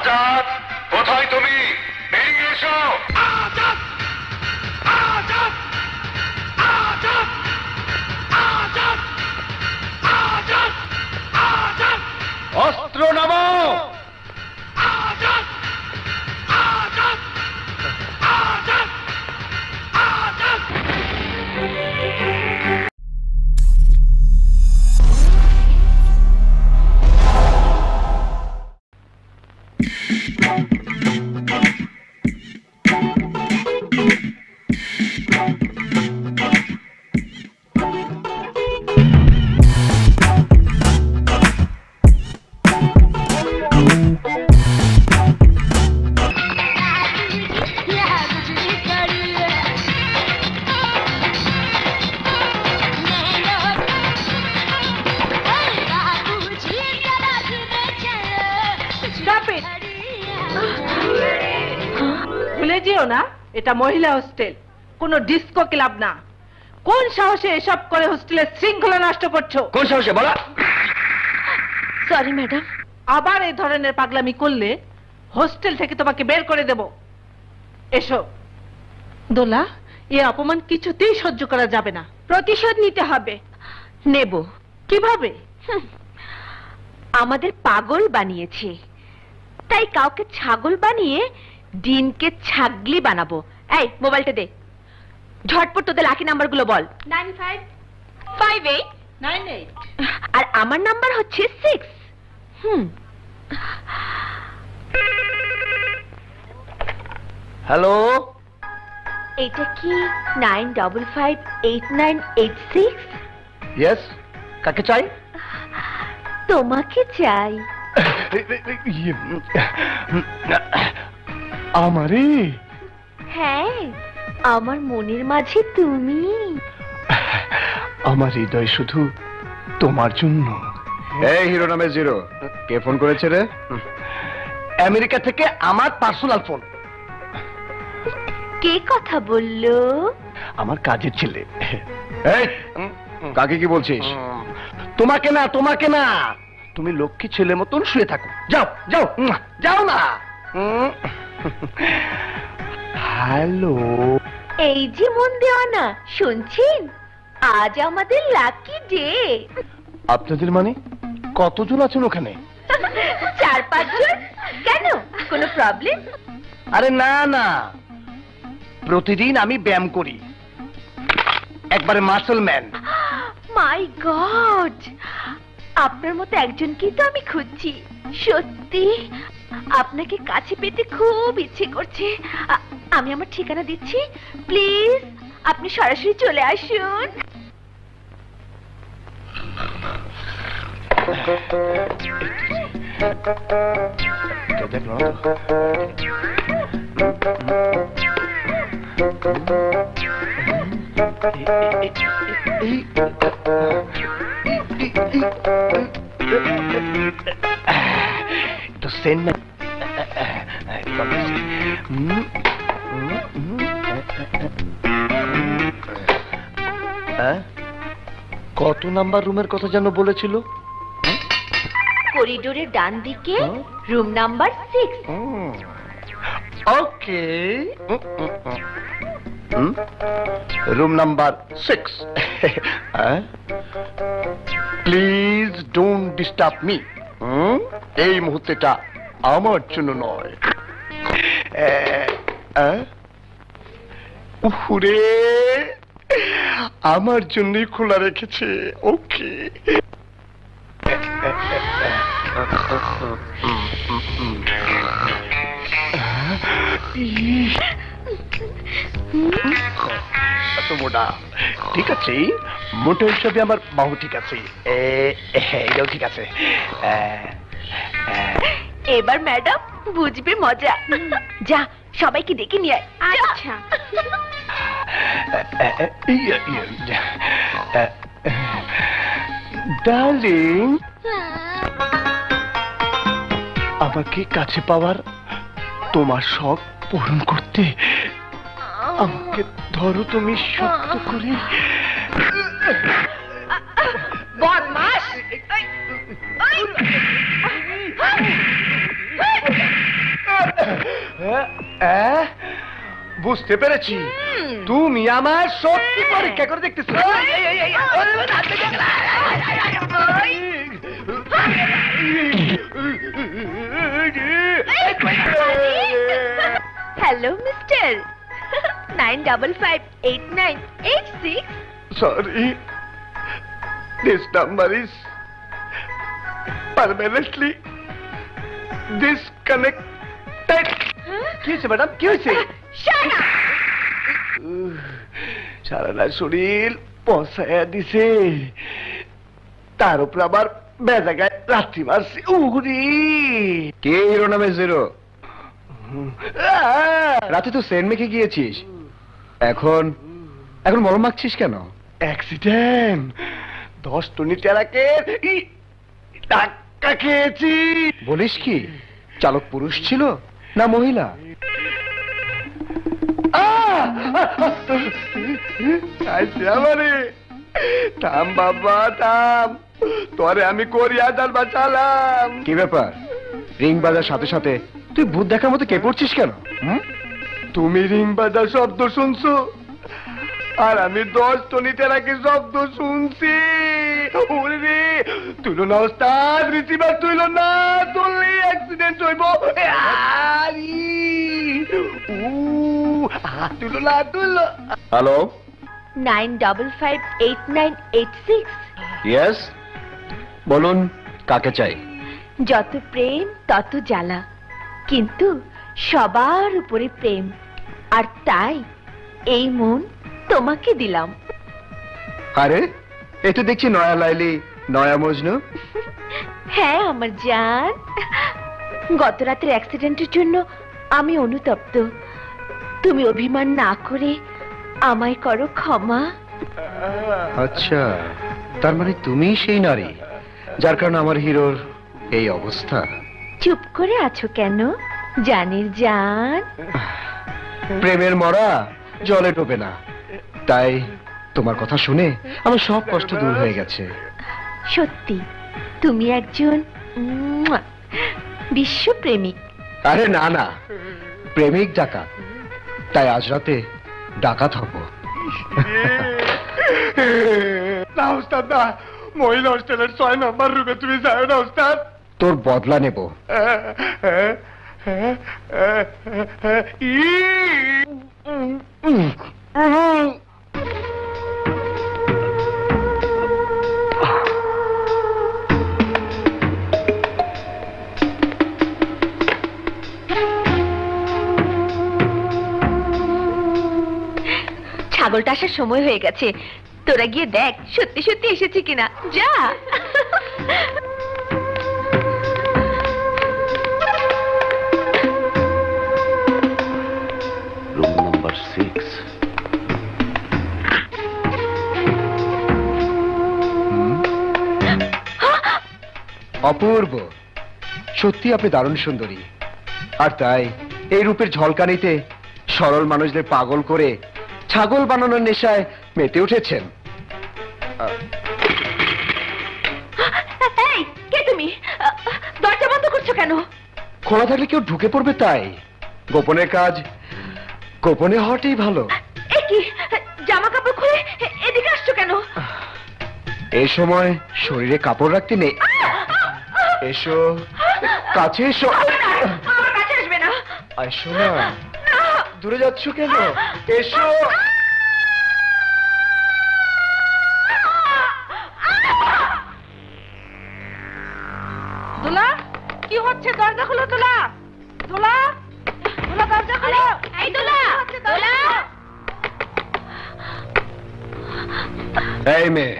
আজাদ, কোথায় তুমি? বেরিয়ে এসো। আজাদ, আজাদ, আজাদ, আজাদ, আজাদ, আজাদ। অস্ত্র নামাও। আজাদ, আজাদ, আজাদ, আজাদ। ভুলে যেও না, এটা মহিলা হোস্টেল, কোনো ডিস্কো ক্লাব না। কোন সাহসে এসব করে হোস্টেলের শৃঙ্খলা নষ্ট করছো? কোন সাহসে বলা? সরি ম্যাডাম, আবার এই ধরনের পাগলামি করলে হোস্টেল থেকে তোমাকে বের করে দেব। এসো। দোলা, এই অপমান কিছুতেই সহ্য করা যাবে না। প্রতিশোধ নিতে হবে। নেব। কিভাবে? আমাদের পাগল বানিয়েছে, তাই কাউকে ছাগল বানিয়ে ডিনকে ছাগলি বানাবো। এই মোবাইলটা দে, ঝটপট তোদের লাকি নাম্বারগুলো বল। 955898। আর আমার নাম্বার হচ্ছে 6। হ্যালো, এটা কি 95589886? ইয়েস, কাকে চাই? তোমাকে চাই। আমারে? হ্যাঁ, আমার মনের মাঝে তুমি। আমার হৃদয় শুধু তোমার জন্য। এই হিরো নামে জিরো, কে ফোন করেছে রে? আমেরিকা থেকে আমার পার্সোনাল ফোন। কে কথা বললো? আমার কাজের ছেলে। এই কাকে কি বলছিস? তোমাকে না, তোমাকে না। তুমি লক্ষ্মী ছেলে মতন শুয়ে থাকো। যাও যাও, যাও না। হ্যালো, এই যে মন দেওয়া না, শুনছেন? আজ আমাদের লাকি ডে। আপনাদের মানে কতজন আছেন ওখানে? 4-5 জন। কেন, কোনো প্রবলেম? আরে না না, প্রতিদিন আমি ব্যায়াম করি, একবারে মাসল ম্যান। মাই গড, আপনার মতো একজনকেই তো আমি খুঁজছি। সত্যি আপনাকে কাছে পেতে খুব ইচ্ছে করছে। আমি আমার ঠিকানা দিচ্ছি, প্লিজ আপনি সরাসরি চলে আসুন। তো সেন না। কত নাম্বার রুমের কথা যেন বলেছিল? করিডোরের ডান দিকে room number 6। Okay, room number 6। Please don't disturb me. এই মুহূর্তেটা আমার জন্য নয়। উহুরে, আমার জন্যই খোলা রেখেছে। ওকে। এত মোটা? ঠিক আছে, মোটা হিসাবে আমার বাহু ঠিক আছে, এটাও ঠিক আছে। এবার ম্যাডাম বুঝবে মজা। যা, সবাইকে ডেকে নিয়ে আয়। আচ্ছা। ডার্লিং, আমাকে কাছে পাওয়ার তোমার শখ পূরণ করতে আমাকে ধরো তুমি শক্ত করে। বদমাশ! বুঝতে পেরেছি, তুমি আমার সত্যি পরীক্ষা করে দেখতেছো। Hello mister 95589896। Sorry, this number is permanently disconnected. কি হয়েছে ম্যাডাম, কি হয়েছে? সারা শরীর পচায়া দিছে, তার উপর আবার বেজাগায় রাত্রি মারছে। উহুরি, কে হিরো নামে জিরো? রাতে তো সেন্ট মেখে গিয়েছিস, এখন এখন মলম মাখছিস কেন? অ্যাক্সিডেন্ট, 10 টনি টেরাকের টাকা খেয়েছি। বলিস কি? চালক পুরুষ ছিল না মহিলা? আমারে থাম বাবা থাম, তোরে আমি কোরিয়া জাল বাঁচালাম। কি ব্যাপার, রিং বাজার সাথে সাথে তুই ভূত দেখার মতো কে পড়ছিস কেন? তুমি রিং বাজার শব্দ শুনছো, আর আমি 10 টনি টেরাকের শব্দ শুনছি। ওরে রে, তুইলো না ওস্তাদ, রিসিভার তুইলো না, তুললে অ্যাক্সিডেন্ট হইব। তুইলো না, তুইলো। হ্যালো, 95589896। ইয়েস, বলুন কাকে চাই? যত প্রেম তত জ্বালা, কিন্তু সবার উপরে প্রেম, আর তাই এই মন তোমাকে দিলাম। আরে এ তো দেখছি নয়া লাইলি নয়া মজনু। হ্যাঁ আমার জান, গত রাতের অ্যাক্সিডেন্টের জন্য আমি অনুতপ্ত। তুমি অভিমান না করে আমায় করো ক্ষমা। আচ্ছা, তার মানে তুমি সেই নারী যার কারণে আমার হিরোর এই অবস্থা। চুপ করে আছো কেন জানের জান? প্রেমের মরা জলে ডোবে না, তাই তোমার কথা শুনে আমার সব কষ্ট দূর হয়ে গেছে। সত্যি তুমি একজন বিশ্বপ্রেমিক। আরে না না, প্রেমিক ডাকাত, তাই আজ রাতে ডাকাত হব। না ওস্তাদ না, মহিলা হোস্টেলের 6 নম্বর রুমে তুমি যাও না ওস্তাদ। তোর বদলা নেব। ছাগলটা আসার সময় হয়ে গেছে, তোরা গিয়ে দেখ সত্যি সত্যি এসেছে কিনা। যা। Room number 6। অপূর্ব, সত্যি আপনি দারুণ সুন্দরী, আর তাই এই রূপের ঝলকানিতে সরল মানুষদের পাগল করে ছাগল বানানোর নেশায় মেতে উঠেছেন। এই, কে তুমি? দরজা বন্ধ করছো কেন? খোলা থাকলে কেউ ঢুকে পড়বে, তাই গোপনের কাজ গোপনে হওয়াটাই ভালো। এ কি, জামা কাপড় খুলে এদিকে আসছো কেন? এই সময় শরীরে কাপড় রাখতে নেই। এসো কাছে এসো। আমার কাছে আসবে না। এসো না, দূরে যাচ্ছ কেন? এসো। দোলা, কি হচ্ছে? দরজা খুলো দোলা, দোলা, দোলা দরজা খুলো। এই দোলা, দোলা। এই মেয়ে,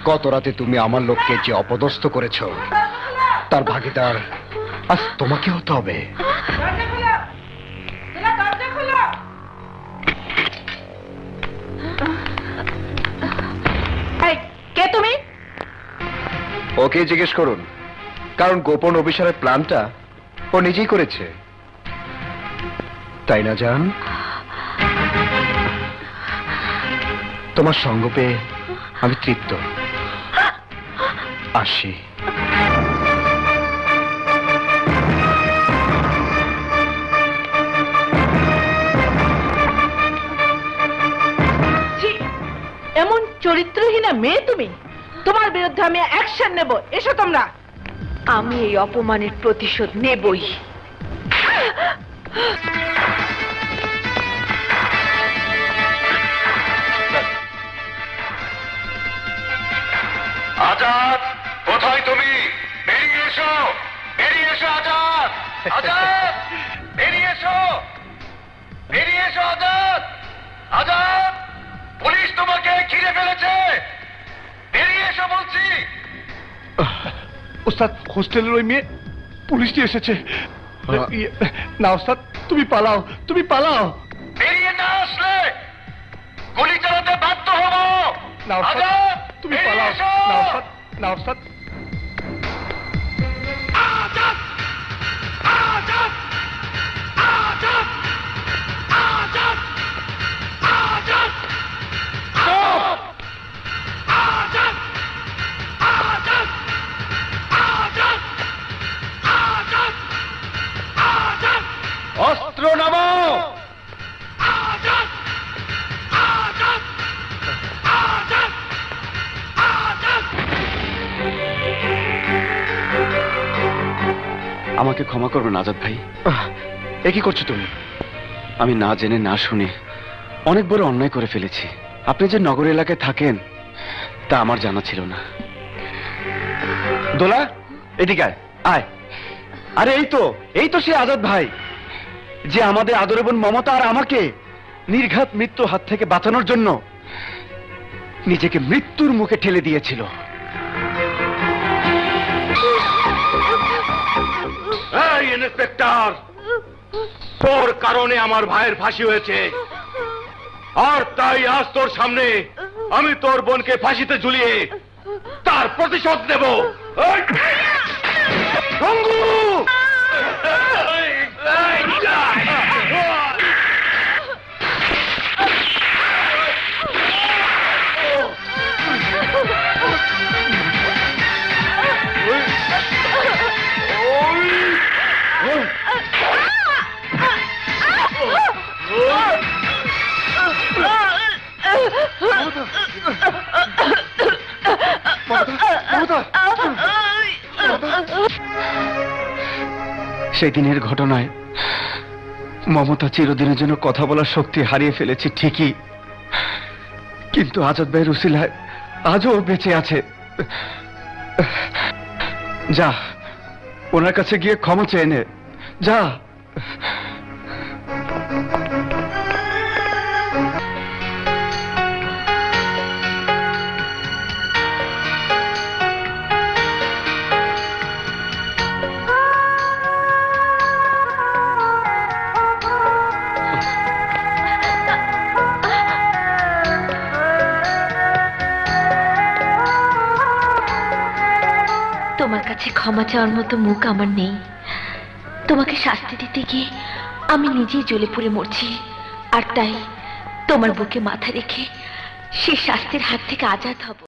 গত রাতে তুমি আমার লোককে যে অপদস্থ করেছ, তার ভাগীদার আজ তোমাকে হতে হবে। দরজা খুলো, দোলা দরজা খুলো। এই, কে তুমি? ওকে জিজ্ঞেস করুন, কারণ গোপন অভিসারের প্ল্যানটা ও নিজেই করেছে, তাই না জান? তোমার সঙ্গ পেয়ে আমি তৃপ্ত। আসি। না মেয়ে তুমি? তোমার বিরুদ্ধে আমি অ্যাকশন নেব। এসো তোমরা। আমি এই অপমানের প্রতিশোধ নেবই। আজাদ, কোথায় তুমি? বেরিয়ে এসো, বেরিয়ে এসো আজাদ। আজাদ, বেরিয়ে এসো, বেরিয়ে এসো আজাদ। আজাদ, পুলিশ তোমাকে ঘিরে ফেলেছে, বেরিয়ে এসো বলছি। ওস্তাদ, হোস্টেলের ওই মেয়ে পুলিশ নিয়ে এসেছে। না ওস্তাদ, তুমি পালাও, তুমি পালাও। বেরিয়ে না আসলে গুলি চালাতে বাধ্য হবো। না ওস্তাদ, তুমি পালাও। না ওস্তাদ, না ওস্তাদ। আজাদ, আজাদ, আজাদ, আজাদ, আজাদ, আজাদ, আজাদ, আজাদ, আজাদ, আজাদ, আজাদ। অস্ত্র নামাও। আজাদ, আজাদ, আজাদ, আজাদ। আমাকে ক্ষমা করবেন আজাদ ভাই। এ কি করছো তুমি? আমি না জেনে না শুনে অনেক বড় অন্যায় করে ফেলেছি। আপনি যে নগর এলাকায় থাকেন তা আমার জানা ছিল না। দোলা, এদিকে আয়, আয়। আরে এই তো সে আজাদ ভাই, যে আমাদের আদরে বোন মমতা আর আমাকে নির্ঘাত মৃত্যুর হাত থেকে বাঁচানোর জন্য নিজেকে মৃত্যুর মুখে ঠেলে দিয়েছিল। এই ইন্সপেক্টর, তোর কারণে আমার ভাইয়ের ফাঁসি হয়েছে, আর তাই আজ তোর সামনে আমি তোর বোনকে ফাঁসিতে ঝুলিয়ে তার প্রতিশোধ নেব। এই! রঙ্গু! সেই দিনের ঘটনায় মমতা চিরদিনের জন্য কথা বলার শক্তি হারিয়ে ফেলেছি ঠিকই, কিন্তু আজাদ ভাইয়ের উসিলায় আজও ও বেঁচে আছে। যা, ওনার কাছে গিয়ে ক্ষমা চেয়ে নে, যা। তোমার কাছে ক্ষমা চাওয়ার মতো মুখ আমার নেই। তোমাকে শাস্তি দিতে গিয়ে আমি নিজেই জ্বলে পুড়ে মরছি, আর তাই তোমার বুকে মাথা রেখে সেই শাস্তির হাত থেকে আজাদ হব।